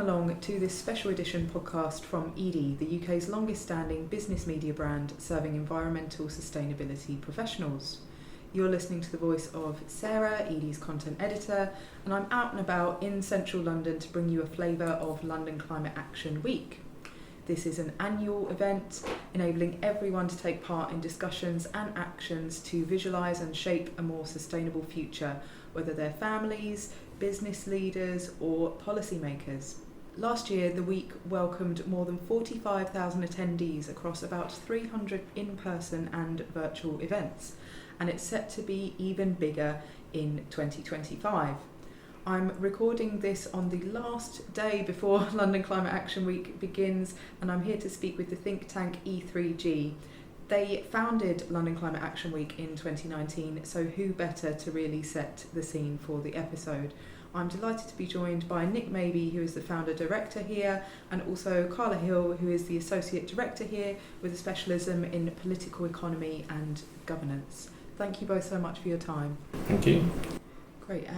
along to this special edition podcast from Edie, the UK's longest standing business media brand serving environmental sustainability professionals. You're listening to the voice of Sarah, Edie's content editor, and I'm out and about in central London to bring you a flavour of London Climate Action Week. This is an annual event enabling everyone to take part in discussions and actions to visualise and shape a more sustainable future, whether they're families, business leaders or policymakers. Last year, the week welcomed more than 45,000 attendees across about 300 in-person and virtual events, and it's set to be even bigger in 2025. I'm recording this on the last day before London Climate Action Week begins, and I'm here to speak with the think tank E3G. They founded London Climate Action Week in 2019, so who better to really set the scene for the episode? I'm delighted to be joined by Nick Mabey, who is the founder-director here, and also Karla Hill, who is the associate director here with a specialism in political economy and governance. Thank you both so much for your time. Thank you. Great.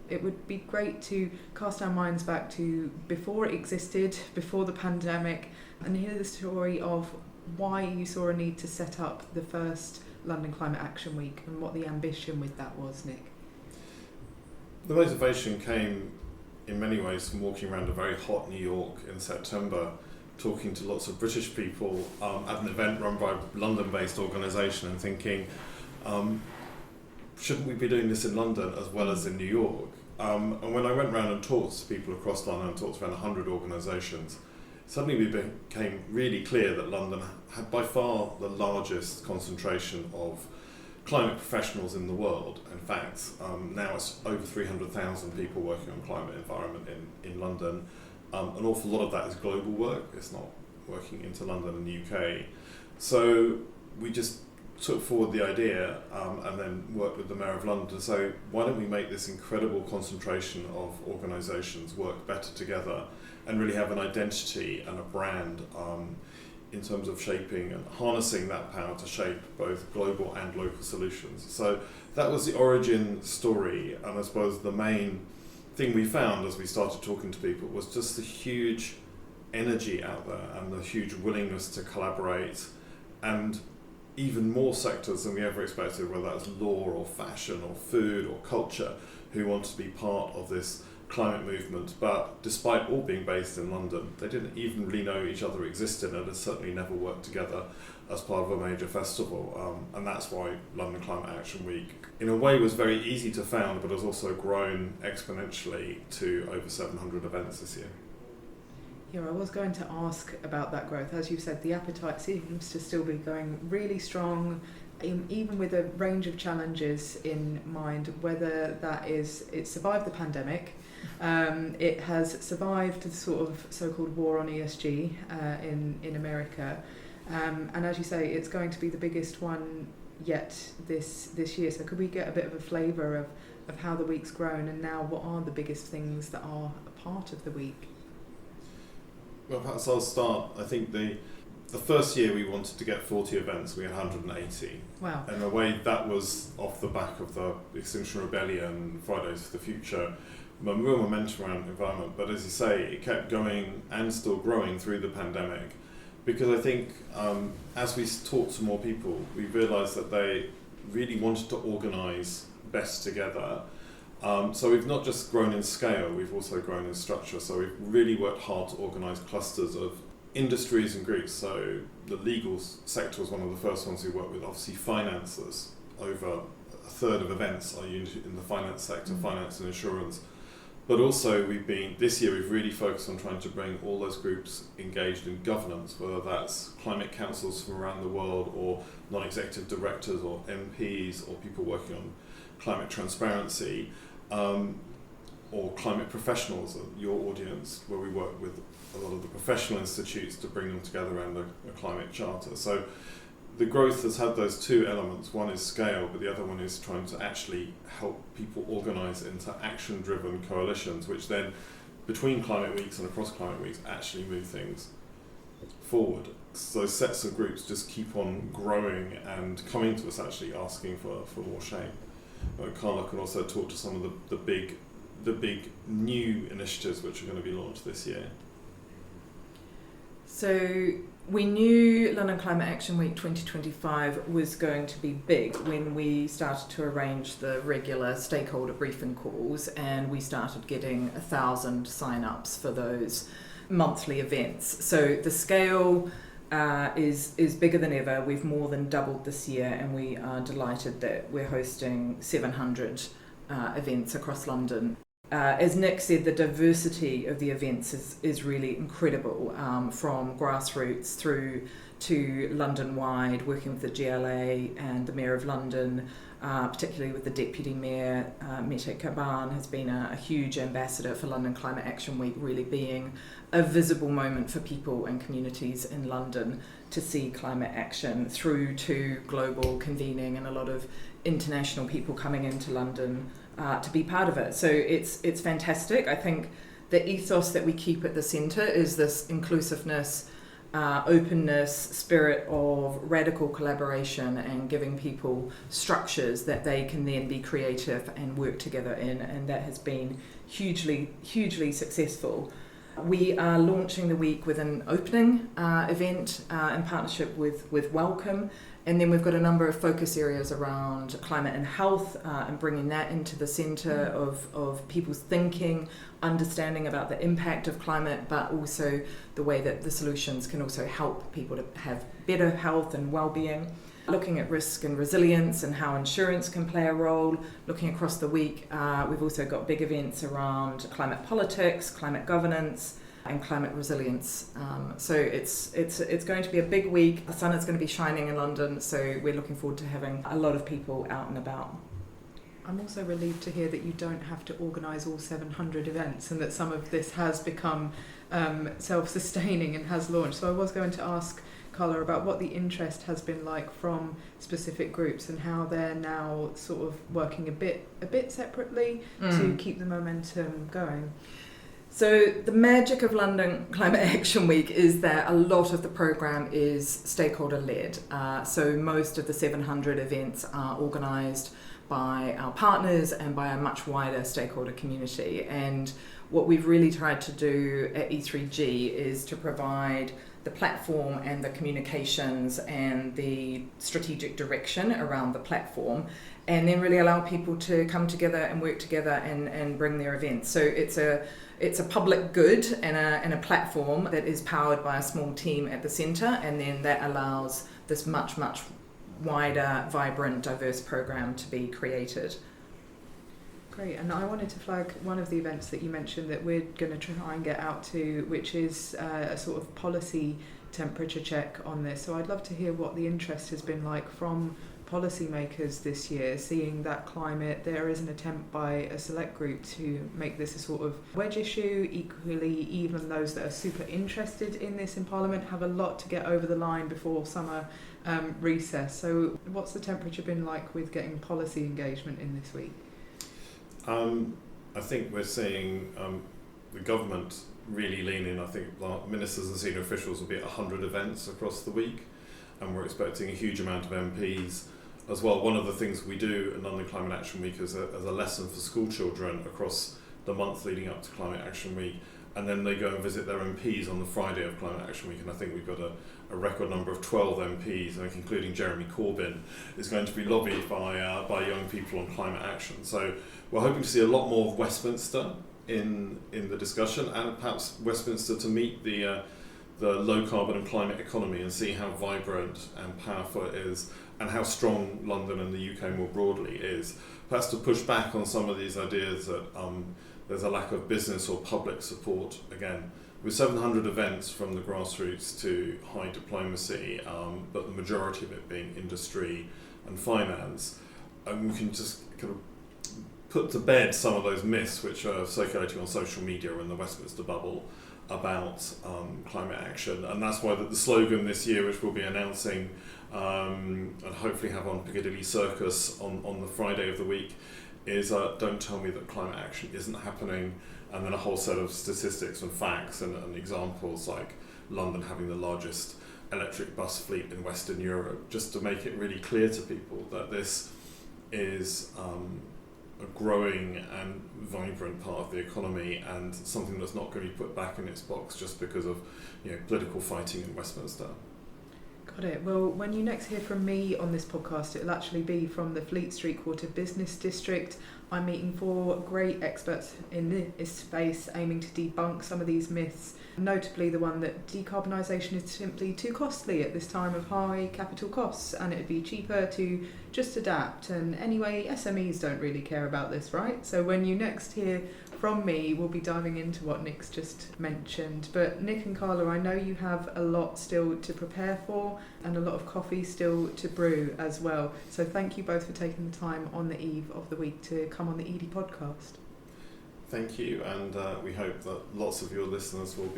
It would be great to cast our minds back to before it existed, before the pandemic, and hear the story of why you saw a need to set up the first London Climate Action Week and what the ambition with that was, Nick. The motivation came in many ways from walking around a very hot New York in September, talking to lots of British people at an event run by a London-based organisation and thinking, shouldn't we be doing this in London as well as in New York? And when I went around and talked to people across London and talked to around 100 organisations, suddenly it became really clear that London had by far the largest concentration of climate professionals in the world. In fact, now it's over 300,000 people working on climate environment in London. An awful lot of that is global work, it's not working into London and the UK. So we just took forward the idea and then worked with the Mayor of London to say, why don't we make this incredible concentration of organisations work better together and really have an identity and a brand in terms of shaping and harnessing that power to shape both global and local solutions. So that was the origin story, and I suppose the main thing we found as we started talking to people was just the huge energy out there and the huge willingness to collaborate, and even more sectors than we ever expected, whether that's law or fashion or food or culture, who wanted to be part of this climate movement. But despite all being based in London, they didn't even really know each other existed and had certainly never worked together as part of a major festival. And that's why London Climate Action Week, in a way, was very easy to found, but has also grown exponentially to over 700 events this year. Yeah, I was going to ask about that growth. As you said, the appetite seems to still be going really strong, even with a range of challenges in mind, whether that is it survived the pandemic, it has survived the sort of so-called war on ESG in America, and as you say, it's going to be the biggest one yet this year. So could we get a bit of a flavour of how the week's grown, and now what are the biggest things that are a part of the week? Well, perhaps I'll start. I think the first year we wanted to get 40 events, we had 180. Wow. And in a way that was off the back of the Extinction Rebellion, Fridays for the Future, real momentum around environment. But as you say, it kept going and still growing through the pandemic, because I think as we talked to more people, we realised that they really wanted to organise best together. So we've not just grown in scale, we've also grown in structure. So we've really worked hard to organise clusters of industries and groups. So the legal sector was one of the first ones we worked with. Obviously finances, over a third of events are in the finance sector, finance and insurance. But also this year we've really focused on trying to bring all those groups engaged in governance, whether that's climate councils from around the world, or non-executive directors, or MPs, or people working on climate transparency, or climate professionals, your audience, where we work with a lot of the professional institutes to bring them together around a climate charter. So the growth has had those two elements. One is scale, but the other one is trying to actually help people organise into action-driven coalitions, which then, between climate weeks and across climate weeks, actually move things forward. So those sets of groups just keep on growing and coming to us actually asking for more shape. Karla can also talk to some of the big the big new initiatives which are going to be launched this year? So we knew London Climate Action Week 2025 was going to be big when we started to arrange the regular stakeholder briefing calls, and we started getting 1,000 sign-ups for those monthly events. So the scale is bigger than ever. We've more than doubled this year, and we are delighted that we're hosting 700 events across London. As Nick said, the diversity of the events is really incredible, from grassroots through to London-wide, working with the GLA and the Mayor of London, particularly with the Deputy Mayor, Melia has been a huge ambassador for London Climate Action Week, really being a visible moment for people and communities in London to see climate action, through to global convening and a lot of international people coming into London to be part of it. So it's fantastic. I think the ethos that we keep at the centre is this inclusiveness, openness, spirit of radical collaboration, and giving people structures that they can then be creative and work together in, and that has been hugely successful. We are launching the week with an opening event in partnership with Welcome, and then we've got a number of focus areas around climate and health, and bringing that into the centre of people's thinking, understanding about the impact of climate, but also the way that the solutions can also help people to have better health and well-being. Looking at risk and resilience and how insurance can play a role. Looking across the week, we've also got big events around climate politics, climate governance, and climate resilience. So it's going to be a big week. The sun is going to be shining in London, so we're looking forward to having a lot of people out and about. I'm also relieved to hear that you don't have to organise all 700 events, and that some of this has become self-sustaining and has launched. So I was going to ask Karla about what the interest has been like from specific groups, and how they're now sort of working a bit separately to keep the momentum going. So the magic of London Climate Action Week is that a lot of the programme is stakeholder-led. So most of the 700 events are organised by our partners and by a much wider stakeholder community. And what we've really tried to do at E3G is to provide the platform and the communications and the strategic direction around the platform, and then really allow people to come together and work together and bring their events. So it's a public good and a platform that is powered by a small team at the centre, and then that allows this much wider, vibrant, diverse program to be created. Great, and I wanted to flag one of the events that you mentioned that we're going to try and get out to, which is a sort of policy temperature check on this. So I'd love to hear what the interest has been like from policymakers this year, seeing that climate. There is an attempt by a select group to make this a sort of wedge issue. Equally, even those that are super interested in this in Parliament have a lot to get over the line before summer recess. So what's the temperature been like with getting policy engagement in this week? I think we're seeing the government really lean in. I think ministers and senior officials will be at 100 events across the week, and we're expecting a huge amount of MPs as well. One of the things we do at London Climate Action Week is as a lesson for school children across the month leading up to Climate Action Week, and then they go and visit their MPs on the Friday of Climate Action Week, and I think we've got a record number of 12 MPs, I think including Jeremy Corbyn, is going to be lobbied by young people on climate action. So we're hoping to see a lot more of Westminster in the discussion, and perhaps Westminster to meet the low carbon and climate economy and see how vibrant and powerful it is, and how strong London and the UK more broadly is. Perhaps to push back on some of these ideas that there's a lack of business or public support. Again, with 700 events from the grassroots to high diplomacy, but the majority of it being industry and finance, we can just kind of put to bed some of those myths which are circulating on social media in the Westminster bubble about climate action. And that's why the slogan this year, which we'll be announcing and hopefully have on Piccadilly Circus on the Friday of the week, is don't tell me that climate action isn't happening, and then a whole set of statistics and facts and examples like London having the largest electric bus fleet in Western Europe, just to make it really clear to people that this is a growing and vibrant part of the economy, and something that's not going to be put back in its box just because of political fighting in Westminster. Got it. Well, when you next hear from me on this podcast, it'll actually be from the Fleet Street Quarter Business District. I'm meeting 4 great experts in this space aiming to debunk some of these myths, notably the one that decarbonisation is simply too costly at this time of high capital costs and it'd be cheaper to just adapt. And anyway, SMEs don't really care about this, right? So when you next hear from me, we'll be diving into what Nick's just mentioned. But Nick and Karla, I know you have a lot still to prepare for and a lot of coffee still to brew as well. So thank you both for taking the time on the eve of the week to come on the Edie podcast. Thank you, and we hope that lots of your listeners will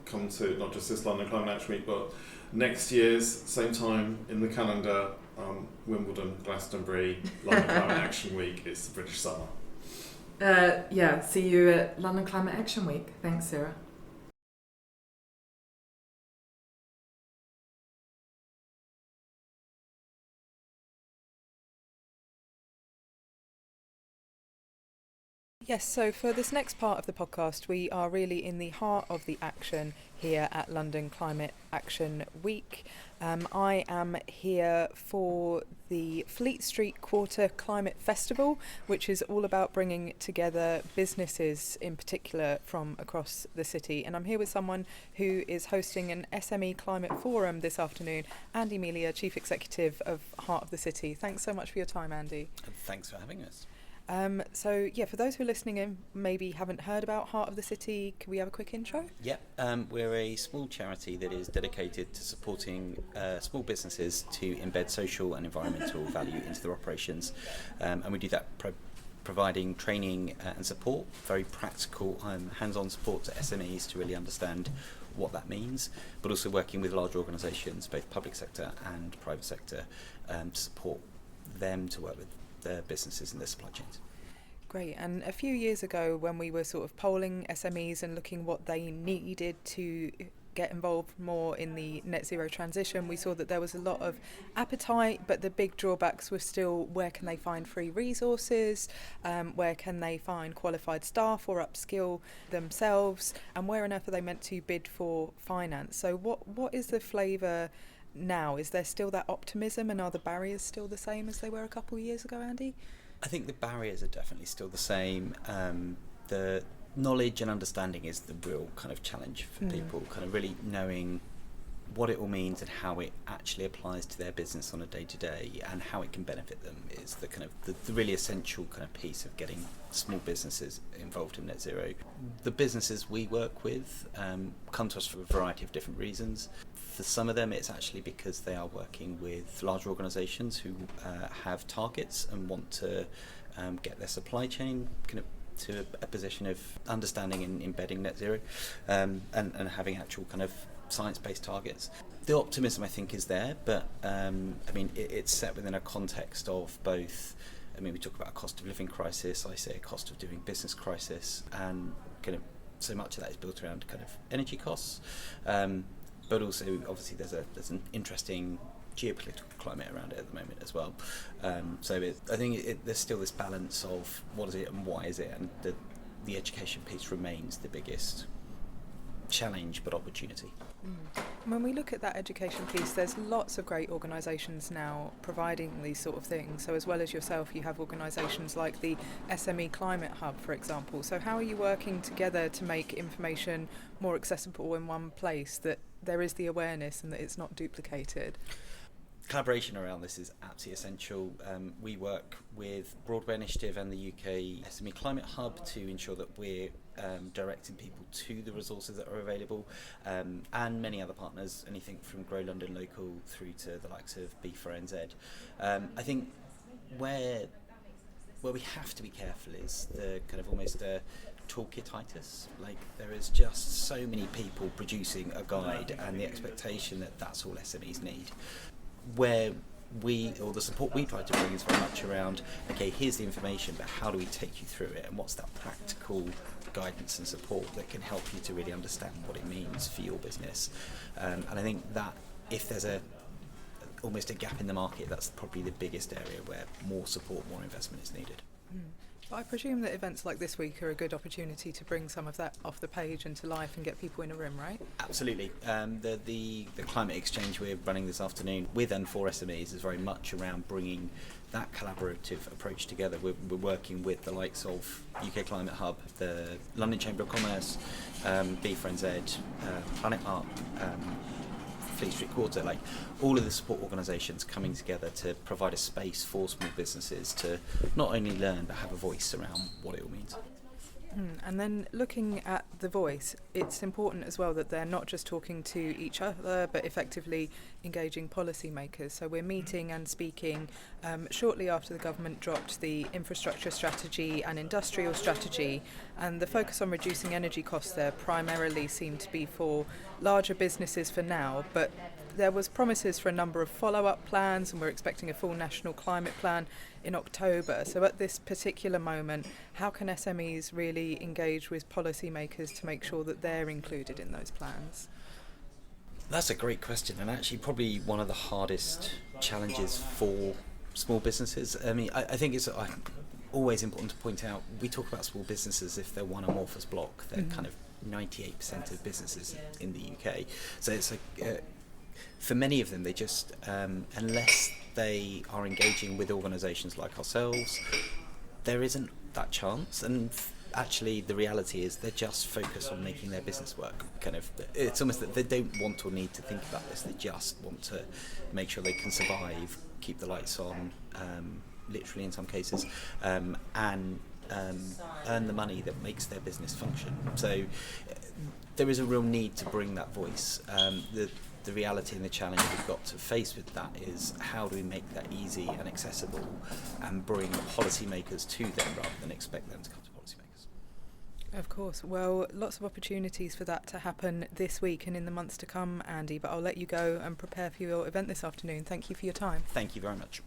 come to not just this London Climate Action Week, but next year's same time in the calendar, Wimbledon, Glastonbury, London Climate Action Week. It's the British summer. See you at London Climate Action Week. Thanks, Sarah. Yes, so for this next part of the podcast, we are really in the heart of the action here at London Climate Action Week. I am here for the Fleet Street Quarter Climate Festival, which is all about bringing together businesses in particular from across the city. And I'm here with someone who is hosting an SME Climate Forum this afternoon, Andy Melia, Chief Executive of Heart of the City. Thanks so much for your time, Andy. Thanks for having us. For those who are listening in, maybe haven't heard about Heart of the City, can we have a quick intro? We're a small charity that is dedicated to supporting small businesses to embed social and environmental value into their operations, and we do that providing training and support, very practical hands-on support to SMEs to really understand what that means, but also working with large organisations, both public sector and private sector, to support them to work with their businesses and their supply chains. Great. And a few years ago, when we were sort of polling SMEs and looking what they needed to get involved more in the net zero transition, we saw that there was a lot of appetite, but the big drawbacks were still where can they find free resources, where can they find qualified staff or upskill themselves, and where on earth are they meant to bid for finance. So what is the flavour now? Is there still that optimism, and are the barriers still the same as they were a couple of years ago, Andy? I think the barriers are definitely still the same. The knowledge and understanding is the real kind of challenge for people, kind of really knowing what it all means and how it actually applies to their business on a day-to-day and how it can benefit them is the kind of the really essential kind of piece of getting small businesses involved in net zero. The businesses we work with come to us for a variety of different reasons. For some of them, it's actually because they are working with larger organisations who have targets and want to get their supply chain kind of to a position of understanding and embedding net zero, and having actual kind of science-based targets. The optimism, I think, is there, but it's set within a context of both. We talk about a cost of living crisis. I say a cost of doing business crisis, and kind of so much of that is built around kind of energy costs. But also, obviously, there's an interesting geopolitical climate around it at the moment as well. I think there's still this balance of what is it and why is it, and the education piece remains the biggest challenge but opportunity. When we look at that education piece, there's lots of great organisations now providing these sort of things. So as well as yourself, you have organisations like the SME Climate Hub, for example. So how are you working together to make information more accessible in one place, that there is the awareness and that it's not duplicated? Collaboration around this is absolutely essential. We work with Broadway Initiative and the UK SME Climate Hub to ensure that we're directing people to the resources that are available, and many other partners, anything from Grow London Local through to the likes of B4NZ. I think where we have to be careful is the kind of almost a toolkititis. Like, there is just so many people producing a guide, and the expectation that that's all SMEs need. Where the support we try to bring is very much around, okay, here's the information, but how do we take you through it, and what's that practical guidance and support that can help you to really understand what it means for your business. And I think that if there's almost a gap in the market, that's probably the biggest area where more support, more investment is needed. But I presume that events like this week are a good opportunity to bring some of that off the page and to life and get people in a room, right? Absolutely. The climate exchange we're running this afternoon with and for SMEs is very much around bringing that collaborative approach together. We're working with the likes of UK Climate Hub, the London Chamber of Commerce, Be Friends Ed, Planet Art, Fleet Street Quarter, like all of the support organisations coming together to provide a space for small businesses to not only learn but have a voice around what it all means. And then looking at the voice, it's important as well that they're not just talking to each other but effectively engaging policymakers. So we're meeting and speaking shortly after the government dropped the infrastructure strategy and industrial strategy, and the focus on reducing energy costs there primarily seemed to be for larger businesses for now, but there was promises for a number of follow-up plans, and we're expecting a full national climate plan in October. So at this particular moment, how can SMEs really engage with policymakers to make sure that they're included in those plans? That's a great question, and actually probably one of the hardest challenges for small businesses. I mean, I think it's always important to point out, we talk about small businesses if they're one amorphous block. They're kind of 98% of businesses in the UK. So it's like... for many of them, they just, unless they are engaging with organisations like ourselves, there isn't that chance. And actually, the reality is they're just focused on making their business work. It's almost that they don't want or need to think about this. They just want to make sure they can survive, keep the lights on, literally in some cases, and earn the money that makes their business function. So there is a real need to bring that voice. The reality and the challenge we've got to face with that is how do we make that easy and accessible and bring policymakers to them rather than expect them to come to policymakers. Of course. Well, lots of opportunities for that to happen this week and in the months to come, Andy, but I'll let you go and prepare for your event this afternoon. Thank you for your time. Thank you very much.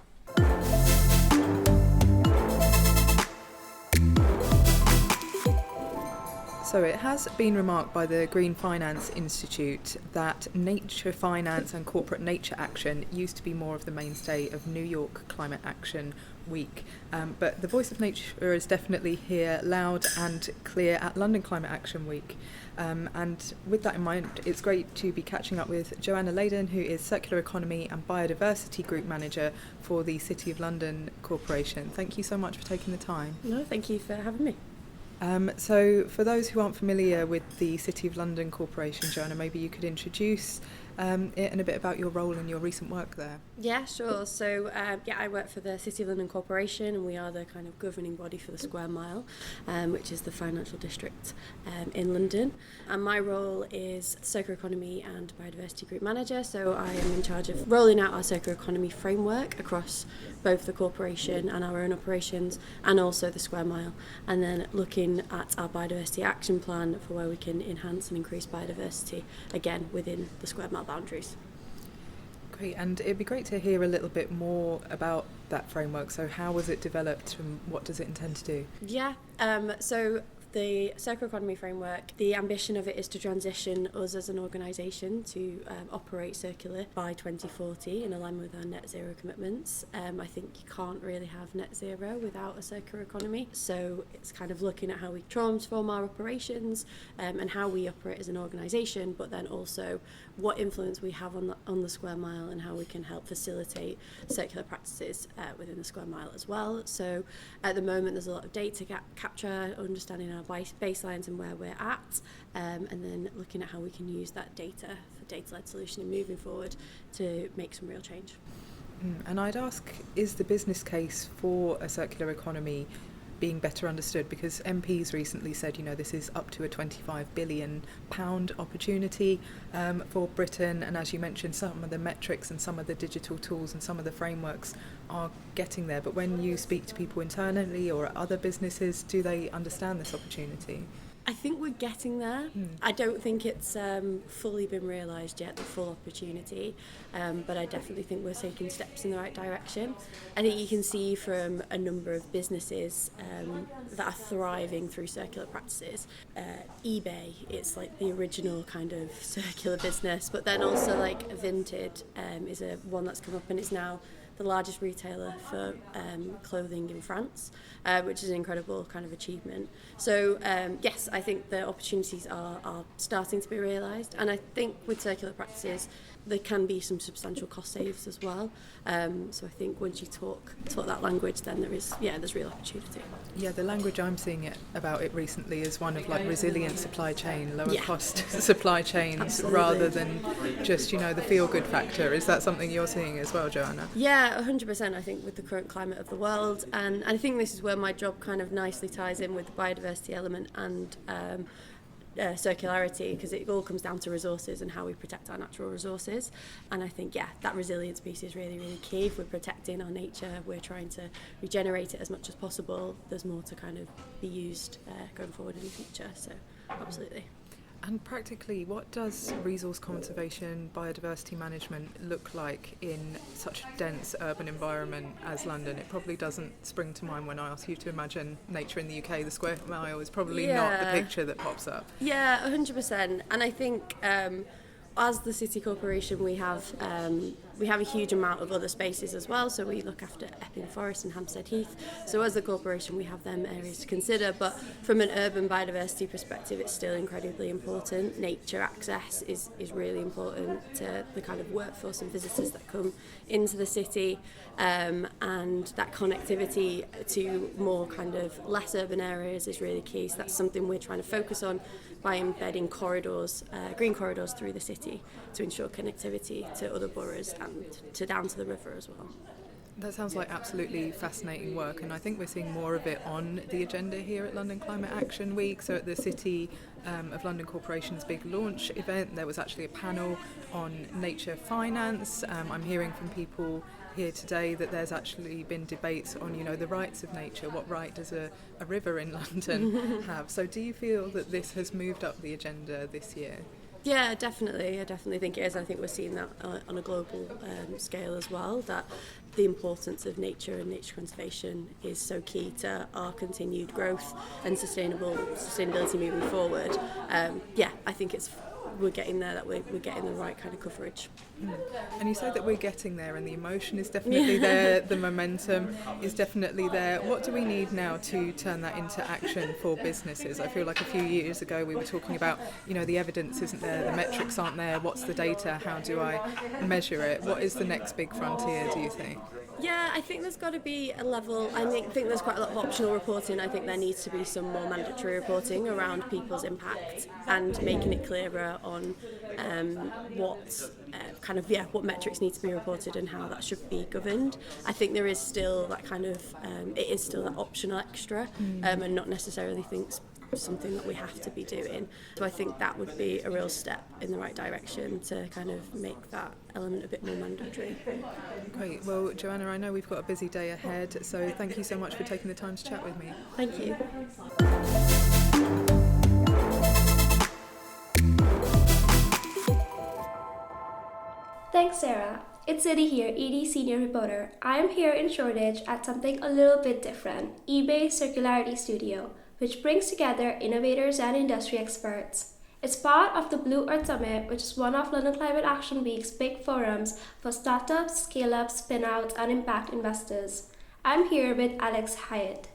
So it has been remarked by the Green Finance Institute that nature finance and corporate nature action used to be more of the mainstay of New York Climate Action Week. But the voice of nature is definitely here, loud and clear at London Climate Action Week. And with that in mind, it's great to be catching up with Joanna Leyden, who is Circular Economy and Biodiversity Group Manager for the City of London Corporation. Thank you so much for taking the time. No, thank you for having me. So for those who aren't familiar with the City of London Corporation, Joanna, maybe you could introduce it and a bit about your role and your recent work there. Yeah, sure. So, I work for the City of London Corporation, and we are the kind of governing body for the Square Mile, which is the financial district in London. And my role is Circular Economy and Biodiversity Group Manager, so I am in charge of rolling out our circular economy framework across both the corporation and our own operations, and also the Square Mile, and then looking at our biodiversity action plan for where we can enhance and increase biodiversity, again, within the Square Mile boundaries. Great, and it'd be great to hear a little bit more about that framework. So how was it developed and what does it intend to do? Yeah, so the circular economy framework, the ambition of it is to transition us as an organisation to operate circular by 2040 in alignment with our net zero commitments. I think you can't really have net zero without a circular economy, so it's kind of looking at how we transform our operations and how we operate as an organisation, but then also what influence we have on the Square Mile and how we can help facilitate circular practices within the Square Mile as well. So at the moment there's a lot of data capture, understanding our baselines and where we're at, and then looking at how we can use that data for data-led solutioning moving forward to make some real change. And I'd ask, is the business case for a circular economy being better understood? Because MPs recently said, this is up to a £25 billion opportunity for Britain, and as you mentioned, some of the metrics and some of the digital tools and some of the frameworks are getting there, but when you speak to people internally or at other businesses, do they understand this opportunity? I think we're getting there. I don't think it's fully been realised yet, the full opportunity, but I definitely think we're taking steps in the right direction. I think you can see from a number of businesses that are thriving through circular practices. eBay, it's like the original kind of circular business, but then also like Vinted is one that's come up and it's now the largest retailer for clothing in France, which is an incredible kind of achievement. So yes, I think the opportunities are starting to be realised, and I think with circular practices there can be some substantial cost saves as well. So I think once you talk that language, then there's real opportunity. Yeah, the language I'm seeing about it recently is one of like resilient supply chain, lower cost supply chains, Absolutely. rather than just, the feel-good factor. Is that something you're seeing as well, Joanna? Yeah, 100%. I think with the current climate of the world, and I think this is where my job kind of nicely ties in with the biodiversity element and circularity, because it all comes down to resources and how we protect our natural resources. And I think that resilience piece is really, really key. If we're protecting our nature, we're trying to regenerate it as much as possible, there's more to kind of be used going forward in the future. So absolutely. And practically, what does resource conservation, biodiversity management look like in such a dense urban environment as London? It probably doesn't spring to mind when I ask you to imagine nature in the UK. The square mile is probably not the picture that pops up. Yeah, 100%. And I think as the City Corporation, we have a huge amount of other spaces as well. So we look after Epping Forest and Hampstead Heath. So as the corporation, we have them areas to consider. But from an urban biodiversity perspective, it's still incredibly important. Nature access is really important to the kind of workforce and visitors that come into the city. And that connectivity to more kind of less urban areas is really key. So that's something we're trying to focus on by embedding corridors, green corridors through the city to ensure connectivity to other boroughs and down to the river as well. That sounds like absolutely fascinating work, and I think we're seeing more of it on the agenda here at London Climate Action Week. So at the City of London Corporation's big launch event, there was actually a panel on nature finance. I'm hearing from people here today that there's actually been debates on, the rights of nature. What right does a river in London have? So do you feel that this has moved up the agenda this year? Yeah, definitely. I definitely think it is. I think we're seeing that on a global scale as well, that the importance of nature and nature conservation is so key to our continued growth and sustainability moving forward. I think we're getting there, that we're getting the right kind of coverage. And you say that we're getting there, and the emotion is definitely there, the momentum is definitely there. What do we need now to turn that into action for businesses? I feel like a few years ago we were talking about, the evidence isn't there, the metrics aren't there, what's the data, how do I measure it? What is the next big frontier, do you think? Yeah, I think there's got to be a level. I think there's quite a lot of optional reporting. I think there needs to be some more mandatory reporting around people's impact and making it clearer on what metrics need to be reported and how that should be governed. I think there is still that kind of it is still that optional extra, and not necessarily something that we have to be doing. So I think that would be a real step in the right direction to kind of make that element a bit more mandatory. Great. Well, Joanna, I know we've got a busy day ahead, so thank you so much for taking the time to chat with me. Thank you. Thanks, Sarah. It's Sidhi here, Edie Senior Reporter. I am here in Shoreditch at something a little bit different, eBay Circularity Studio, which brings together innovators and industry experts. It's part of the Blue Earth Summit, which is one of London Climate Action Week's big forums for startups, scale-ups, spin-outs, and impact investors. I'm here with Alex Hiatt,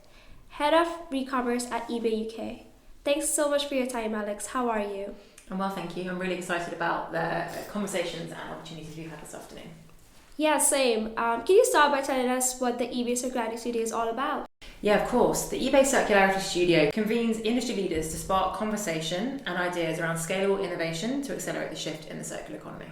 Head of Recommerce at eBay UK. Thanks so much for your time, Alex. How are you? I'm well, thank you. I'm really excited about the conversations and opportunities we've had this afternoon. Yeah, same. Can you start by telling us what the eBay Circularity Studio is all about? Yeah, of course. The eBay Circularity Studio convenes industry leaders to spark conversation and ideas around scalable innovation to accelerate the shift in the circular economy.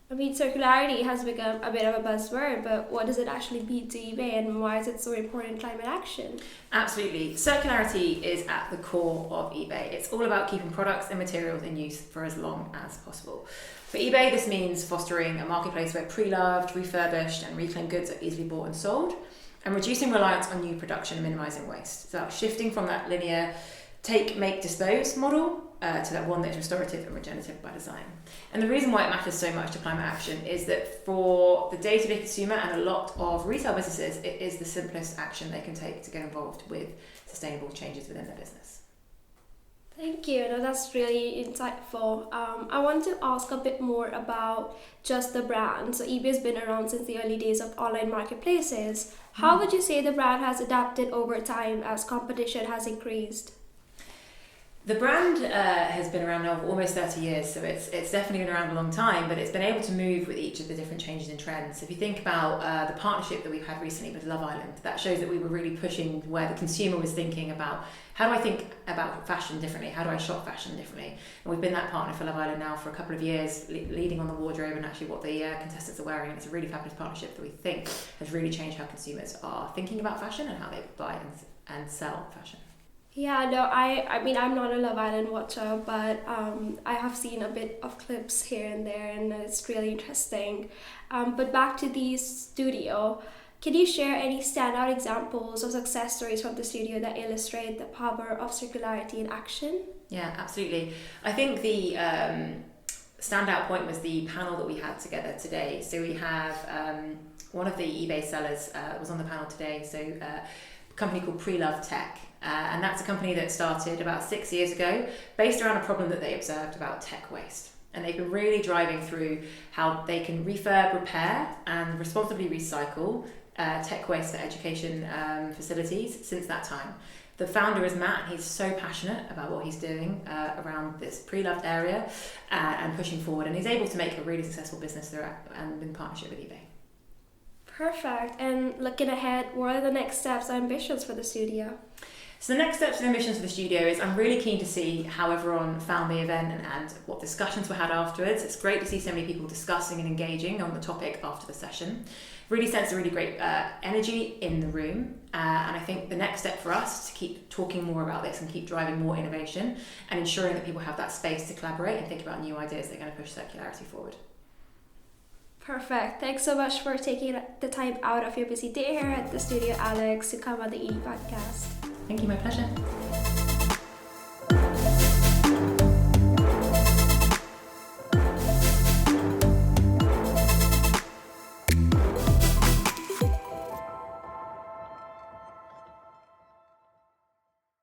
I mean, circularity has become a bit of a buzzword, but what does it actually mean to eBay and why is it so important in climate action? Absolutely. Circularity is at the core of eBay. It's all about keeping products and materials in use for as long as possible. For eBay, this means fostering a marketplace where pre-loved, refurbished and reclaimed goods are easily bought and sold, and reducing reliance on new production and minimising waste. So shifting from that linear take, make, dispose model to that one that is restorative and regenerative by design. And the reason why it matters so much to climate action is that for the day-to-day consumer and a lot of retail businesses, it is the simplest action they can take to get involved with sustainable changes within their business. Thank you. No, that's really insightful. I want to ask a bit more about just the brand. So eBay has been around since the early days of online marketplaces. How would you say the brand has adapted over time as competition has increased? The brand has been around now for almost 30 years, so it's definitely been around a long time, but it's been able to move with each of the different changes in trends. So if you think about the partnership that we've had recently with Love Island, that shows that we were really pushing where the consumer was thinking about, how do I think about fashion differently? How do I shop fashion differently? And we've been that partner for Love Island now for a couple of years, leading on the wardrobe and actually what the contestants are wearing. And it's a really fabulous partnership that we think has really changed how consumers are thinking about fashion and how they buy and sell fashion. Yeah, no, I mean, I'm not a Love Island watcher, but I have seen a bit of clips here and there, and it's really interesting. But back to the studio, can you share any standout examples of success stories from the studio that illustrate the power of circularity in action? Yeah, absolutely. I think the standout point was the panel that we had together today. So we have one of the eBay sellers was on the panel today, so a company called Pre-Love Tech. And that's a company that started about 6 years ago based around a problem that they observed about tech waste. And they've been really driving through how they can refurb, repair and responsibly recycle tech waste for education facilities since that time. The founder is Matt. He's so passionate about what he's doing around this pre-loved area and pushing forward. And he's able to make a really successful business through and in partnership with eBay. Perfect. And looking ahead, what are the next steps and ambitions for the studio? So the next steps and ambitions for the studio is I'm really keen to see how everyone found the event and what discussions were had afterwards. It's great to see so many people discussing and engaging on the topic after the session. Really sense a really great energy in the room. And I think the next step for us is to keep talking more about this and keep driving more innovation and ensuring that people have that space to collaborate and think about new ideas that are going to push circularity forward. Perfect. Thanks so much for taking the time out of your busy day here at the studio, Alex, to come on the Edie podcast. Thank you, my pleasure.